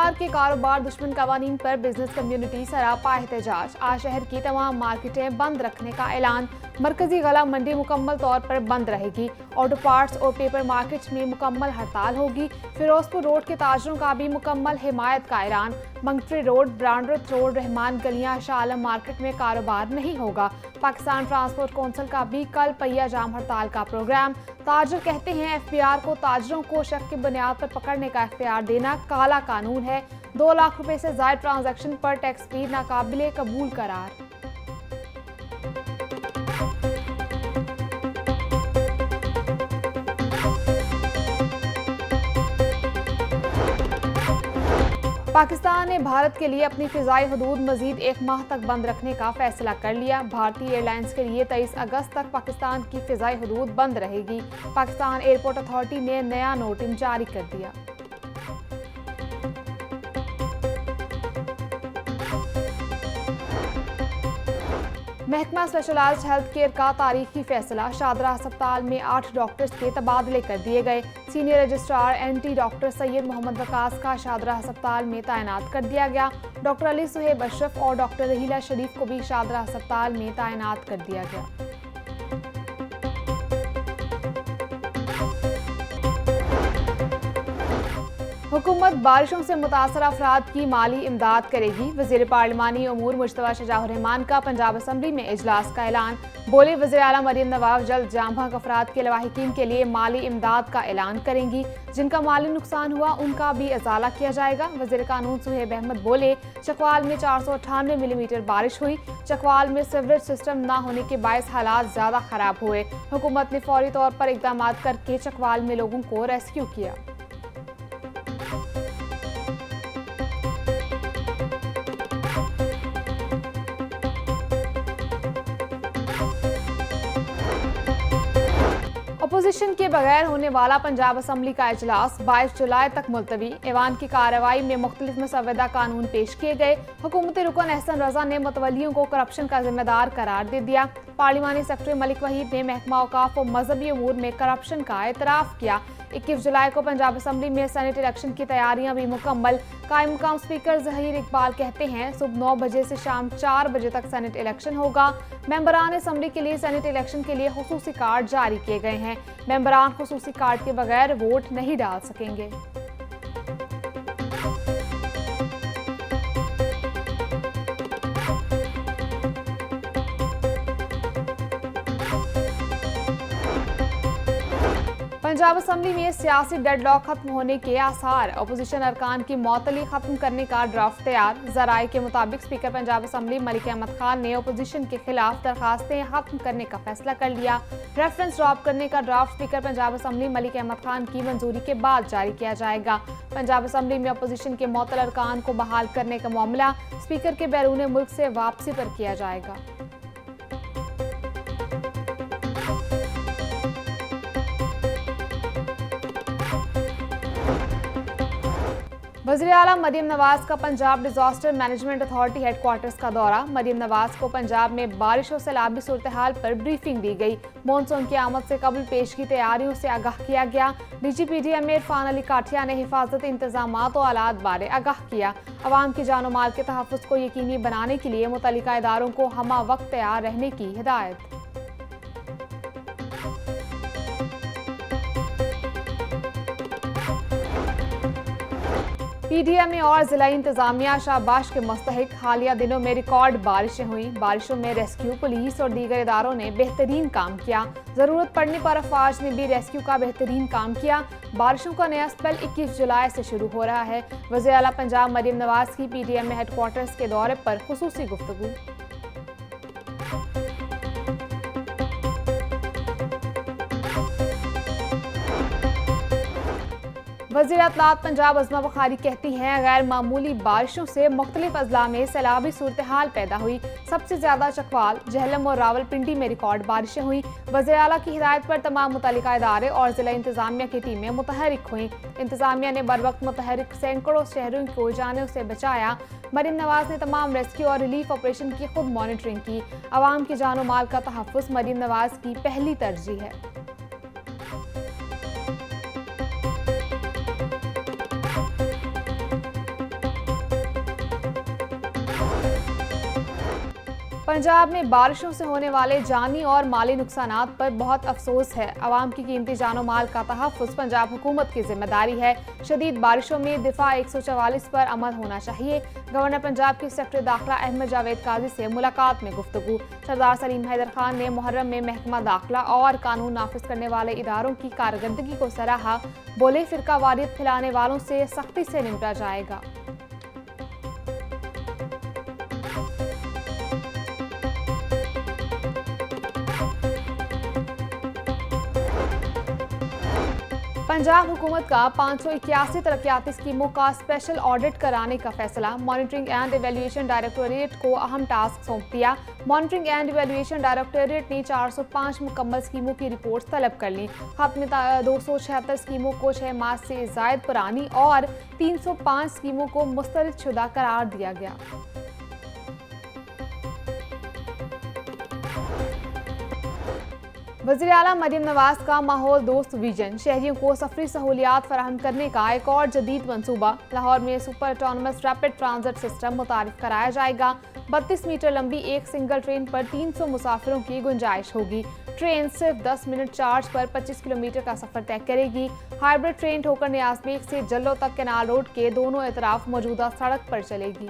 FBR के कारोबार दुश्मन कवानीन पर बिजनेस कम्युनिटी सरापा एहतजाज। आज शहर की तमाम मार्केटें बंद रखने का ऐलान। मरकजी गला मंडी मुकम्मल तौर पर बंद रहेगी। ऑटो पार्ट्स और पेपर मार्केट्स में मुकम्मल हड़ताल होगी। फिरोजपुर रोड के ताजरों का भी मुकम्मल हिमायत का ऐलान। मंगट्री रोड, ब्रांडरथ रोड, रहमान गलियां, शाह आलम मार्केट में कारोबार नहीं होगा। पाकिस्तान ट्रांसपोर्ट कौंसिल का भी कल पहिया जाम हड़ताल का प्रोग्राम। ताजर कहते हैं FBR को ताजरों को शक की बुनियाद पर पकड़ने का इख्तियार देना काला कानून है। 2 लाख रुपए से ज्यादा ट्रांजैक्शन पर टैक्स फी नाकाबिले कबूल करार। पाकिस्तान ने भारत के लिए अपनी फिजाई हदूद मजीद 1 माह तक बंद रखने का फैसला कर लिया। भारतीय एयरलाइंस के लिए 23 अगस्त तक पाकिस्तान की फिजाई हदूद बंद रहेगी। पाकिस्तान एयरपोर्ट अथॉरिटी ने नया नोटिस जारी कर दिया। महकमा स्पेशलाइज्ड हेल्थ केयर का तारीखी फैसला। शादरा अस्पताल में 8 डॉक्टर्स के तबादले कर दिए गए। Senior registrar NT doctor Syed Mohammad Waqas का शादरा अस्पताल में तैनात कर दिया गया। डॉक्टर अली सुहेब अशरफ और डॉक्टर रहीला शरीफ को भी शादरा अस्पताल में तैनात कर दिया गया। हुकूमत बारिशों से मुतासर अफराद की माली इमदाद करेगी। वज़ीर पार्लिमानी अमूर मुश्तबा शजाउर रहमान का पंजाब असम्बली में इजलास का ऐलान। बोले वज़ीर आला मरियम नवाज जल्द जाम भाग अफराद के लवाहिकीन के लिए माली इमदाद का ऐलान करेंगी। जिनका माली नुकसान हुआ उनका भी अजाला किया जाएगा। वज़ीर कानून सुहेब अहमद बोले चकवाल में 498 मिलीमीटर बारिश हुई। चकवाल में सीवरेज सिस्टम न होने के बायस हालात ज्यादा खराब हुए। हुकूमत ने फौरी तौर पर इकदाम करके चकवाल में लोगों को रेस्क्यू किया। अपोजिशन के बगैर होने वाला पंजाब असम्बली का इजलास 22 जुलाई तक मुलतवी। ऐवान की कार्रवाई में मुख्तलिफ मुसव्वदा कानून पेश किए गए। हुकूमती रुकन एहसन रजा ने मुतवल्लियों को करप्शन का जिम्मेदार करार दे दिया। पार्लिमानी सेक्रेटरी मलिक वहीद ने महकमा औकाफ और मजहबी अमूर में करप्शन का एतराफ़ किया। 21 जुलाई को पंजाब असम्बली में सेनेट इलेक्शन की तैयारियां भी मुकम्मल। कायम मुकाम स्पीकर ज़हीर इकबाल कहते हैं सुबह 9 बजे से शाम 4 बजे तक सेनेट इलेक्शन होगा। मेंबरान असम्बली के लिए सेनेट इलेक्शन के लिए खुसूसी कार्ड जारी किए गए हैं। मेंबरान खुसूसी कार्ड के बगैर वोट नहीं डाल सकेंगे। पंजाब असम्बली में सियासी डेडलॉक खत्म होने के आसार। अपोजिशन अरकान की मौतली खत्म करने का ड्राफ्ट तैयार। जराये के मुताबिक स्पीकर पंजाब असम्बली मलिक अहमद खान ने अपोजिशन के खिलाफ दरखास्तें खत्म करने का फैसला कर लिया। रेफरेंस ड्रॉप करने का draft speaker Punjab assembly Malik Ahmad Khan की मंजूरी के बाद जारी किया जाएगा। पंजाब असम्बली में अपोजिशन के मौतल अरकान को बहाल करने का मामला स्पीकर के बैरून मुल्क से वापसी पर किया जाएगा। वज़ीर आला मरियम नवाज का Punjab disaster management authority headquarters का दौरा। मरियम नवाज को पंजाब में बारिश और सैलाबी सूरत हाल पर ब्रीफिंग दी गई। मानसून की आमद से कबल पेश की तैयारियों से आगाह किया गया। DGPDM इरफान अली काठिया ने हिफाजती इंतजामात और आलात बारे आगाह किया। अवाम की जानो माल के तहफ़्फ़ुज़ को यकीनी बनाने के लिए मुतल्लिका इदारों को हमा वक्त तैयार रहने की हिदायत। PDMA और जिला इंतजामिया शाबाश के मुस्तहिक। हालिया दिनों में रिकॉर्ड बारिशें हुई। बारिशों में रेस्क्यू, पुलिस और दीगर इदारों ने बेहतरीन काम किया। जरूरत पड़ने पर अफवाज ने भी रेस्क्यू का बेहतरीन काम किया। बारिशों का नया स्पेल 21 जुलाई से शुरू हो रहा है। वज़ीर आला पंजाब मरियम नवाज की PDMA हेडक्वार्टर्स के दौरे पर खुसूसी गुफ्तगू। वज़ीर अतलात पंजाब अज़मा बुखारी कहती हैं गैर मामूली बारिशों से मुख्तलिफ अजला में सैलाबी सूरत हाल पैदा हुई। सबसे ज्यादा चकवाल, जहलम और रावलपिंडी में रिकॉर्ड बारिशें हुई। वज़ीर आला की हिदायत पर तमाम मुतल्लिका इदारे और जिला इंतजामिया की टीमें मुतहरिक हुई। इंतजामिया ने बर वक्त मुतहरिक सैकड़ों शहरों को जाने से बचाया। मरियम नवाज ने तमाम रेस्क्यू और रिलीफ ऑपरेशन की खुद मॉनिटरिंग की। अवाम की जानो माल का तहफ़्फ़ुज़ मरियम नवाज की पहली तरजीह है। पंजाब में बारिशों से होने वाले जानी और माली नुकसानात पर बहुत अफसोस है। अवाम की कीमती जानो माल का तहफ़्फ़ुज़ पंजाब हुकूमत की जिम्मेदारी है। शदीद बारिशों में दिफा 144 पर अमल होना चाहिए। गवर्नर पंजाब के सेक्रेटरी दाखिला अहमद जावेद काजी से मुलाकात में गुफ्तगू। सरदार सलीम हैदर खान ने मुहर्रम में महकमा दाखिला और कानून नाफिज करने वाले इदारों की कारकर्दगी को सराहा। बोले फिरका वारियत फैलाने वालों से सख्ती से निपटा जाएगा। पंजाब हुकूमत का 581 तरक्याती स्कीमों का स्पेशल ऑडिट कराने का फैसला। मॉनिटरिंग एंड इवैल्यूएशन डायरेक्टोरेट को अहम टास्क सौंप दिया। मॉनिटरिंग एंड इवैल्यूएशन डायरेक्टोरेट ने 405 मुकम्मल स्कीमों की रिपोर्ट्स तलब कर ली। खत में 276 स्कीमों को 6 माह से ज़ायद पुरानी और 305 स्कीमों को मुस्तरदशुदा करार दिया गया। वज़ीर आला मरियम नवाज का माहौल दोस्त विजन। शहरियों को सफरी सहूलियात फराहम करने का एक और जदीद मनसूबा। लाहौर में super autonomous rapid transit system मुतारिफ कराया जाएगा। 32 मीटर लंबी एक सिंगल ट्रेन पर 300 मुसाफिरों की गुंजाइश होगी। ट्रेन सिर्फ 10 मिनट चार्ज पर 25 किलोमीटर का सफर तय करेगी। हाइब्रिड ट्रेन ठोकर न्याज़बेग से जल्लो तक कैनाल रोड के दोनों इतराफ मौजूदा सड़क पर चलेगी।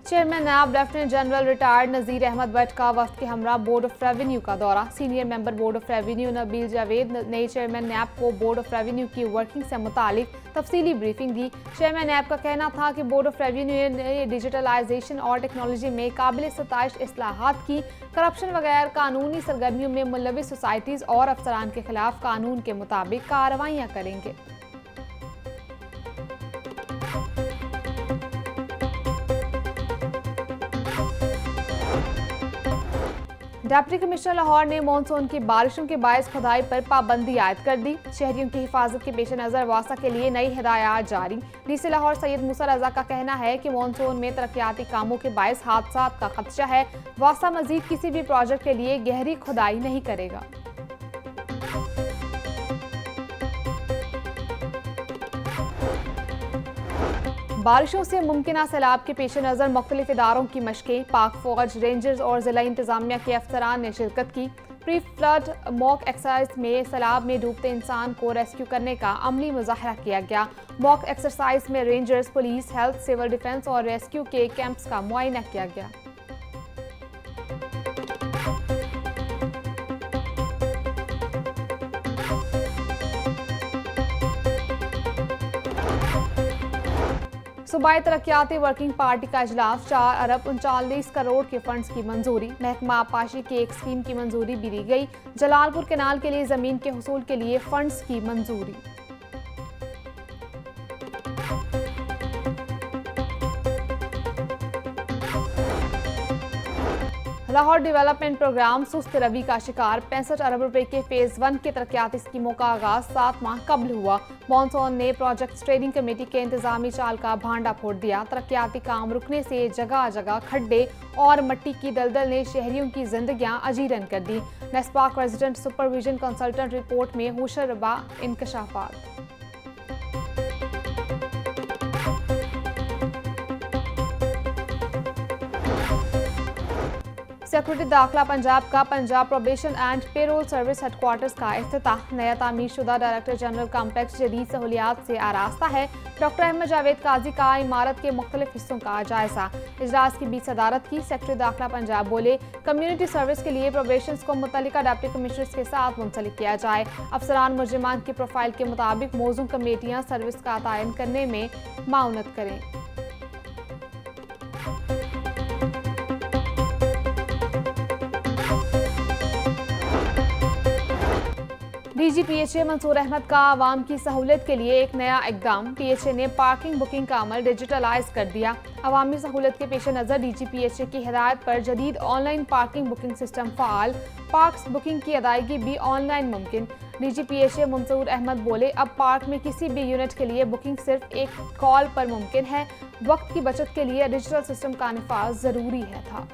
चेयरमैन नायब लेफ्टिनेंट जनरल रिटायर्ड नज़ीर अहमद भट्ट का वफ्द के हमरा बोर्ड ऑफ रेवेन्यू का दौरा। Senior member board of revenue Nabeel Javed ने चेयरमैन नैब को बोर्ड ऑफ रेवेन्यू की वर्किंग से मुतालिक तफसीली ब्रीफिंग दी। चेयरमैन नैब का कहना था कि बोर्ड ऑफ रेवेन्यू ने डिजिटलाइजेशन और टेक्नोलॉजी में काबिल सताइश इस्लाहात की। करप्शन वगैर कानूनी सरगर्मियों में मुलविस सोसाइटीज़ और अफसरान के खिलाफ कानून के मुताबिक कार्रवाइयाँ करेंगे। डिप्टी कमिश्नर लाहौर ने मानसून की बारिशों के बायस खुदाई पर पाबंदी आयद कर दी। शहरियों की हिफाजत के पेश नज़र वासा के लिए नई हिदायत जारी। डीसी लाहौर सैयद मूसा रजा का कहना है कि मानसून में तरक्याती कामों के बायस हादसात का खदशा है। वासा मजीद किसी भी प्रोजेक्ट के लिए गहरी खुदाई नहीं करेगा। बारिशों से मुमकिन सैलाब के पेश नज़र मुख्तलिफ इदारों की मशकें। पाक फौज, रेंजर्स और जिला इंतजामिया के अफसरान ने शिरकत की। प्री फ्लड मॉक एक्सरसाइज में सैलाब में डूबते इंसान को रेस्क्यू करने का अमली मुजाहरा किया गया। मॉक एक्सरसाइज में rangers, police, health, civil defence और रेस्क्यू के कैंप्स का मुआयना किया गया। सूबाई तरक्याती वर्किंग पार्टी का इजलास। 4 अरब 39 करोड़ के फंड्स की मंजूरी। महकमा आपाशी की एक स्कीम की मंजूरी भी दी गई। जलालपुर कैनाल के लिए जमीन के हुसूल के लिए फंड्स की मंजूरी। लाहौर डेवलपमेंट प्रोग्राम सुस्त रवि का शिकार। 65 अरब रुपए के फेज 1 के तरक्याती स्कीमों का आगाज 7 माह कबल हुआ। मॉनसून ने प्रोजेक्ट ट्रेडिंग कमेटी के इंतजामी चाल का भांडा फोड़ दिया। तरक्याती काम रुकने से जगह जगह खड्डे और मिट्टी की दलदल ने शहरियों की जिंदगियां अजीरन कर दी। NESPAK resident supervision consultant report में होशरबा इंकशाफात। सेक्रेटरी दाखिला पंजाब का Punjab probation and parole service headquarters का इफ्तिताह। नया तामीर शुदा डायरेक्टर जनरल कॉम्प्लेक्स जदीद सहूलियात से आरास्ता है। डॉक्टर अहमद जावेद काजी का इमारत के मुख्तलिफ हिस्सों का जायजा। इजलास की बीच सदारत की सेक्रेटरी दाखिला पंजाब बोले, कम्युनिटी सर्विस के लिए प्रोबेशन को मुतल्लिका डिप्टी कमिश्नर्स के साथ मुंसलिक किया जाए। अफसरान मुजरिमान की प्रोफाइल के मुताबिक मौजूद कमेटियाँ सर्विस का तयन करने में माउनत करें। डीजीपीएचए मंसूर अहमद का आवाम की सहूलियत के लिए एक नया इकदाम। पीएचए ने पार्किंग बुकिंग का अमल डिजिटलाइज कर दिया। अवामी सहूलियत के पेश नज़र डीजीपीएचए की हिदायत पर जदीद online parking booking system fall. Parks booking की अदायगी भी ऑनलाइन मुमकिन। डीजीपीएचए मंसूर अहमद बोले, अब पार्क में किसी भी यूनिट के लिए बुकिंग सिर्फ एक कॉल पर मुमकिन है। वक्त की बचत के लिए डिजिटल सिस्टम का निफाज ज़रूरी है था।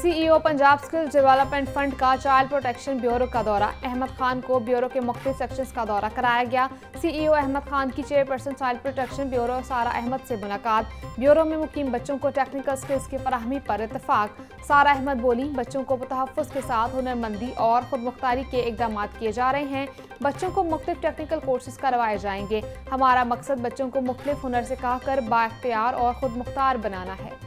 CEO Punjab skill development fund का चाइल्ड प्रोटेक्शन ब्यूरो का दौरा। अहमद खान को ब्यूरो के मुख्तलिफ सेक्शंस का दौरा कराया गया। सीईओ अहमद खान की चेयरपर्सन चाइल्ड प्रोटेक्शन ब्यूरो सारा अहमद से मुलाकात। ब्यूरो में मुकीम बच्चों को टेक्निकल स्किल्स की फराहमी पर इत्तफाक। सारा अहमद बोली, बच्चों को तहफ़्फ़ुज़ के साथ हुनरमंदी और खुद मुख्तारी के इक़दाम किए जा रहे हैं। बच्चों को मुख्तलिफ टेक्निकल कोर्सेज करवाए जाएंगे। हमारा मकसद बच्चों को मुख्तलिफ हुनर से कर बाइख्तियार और खुद मुख्तार बनाना है।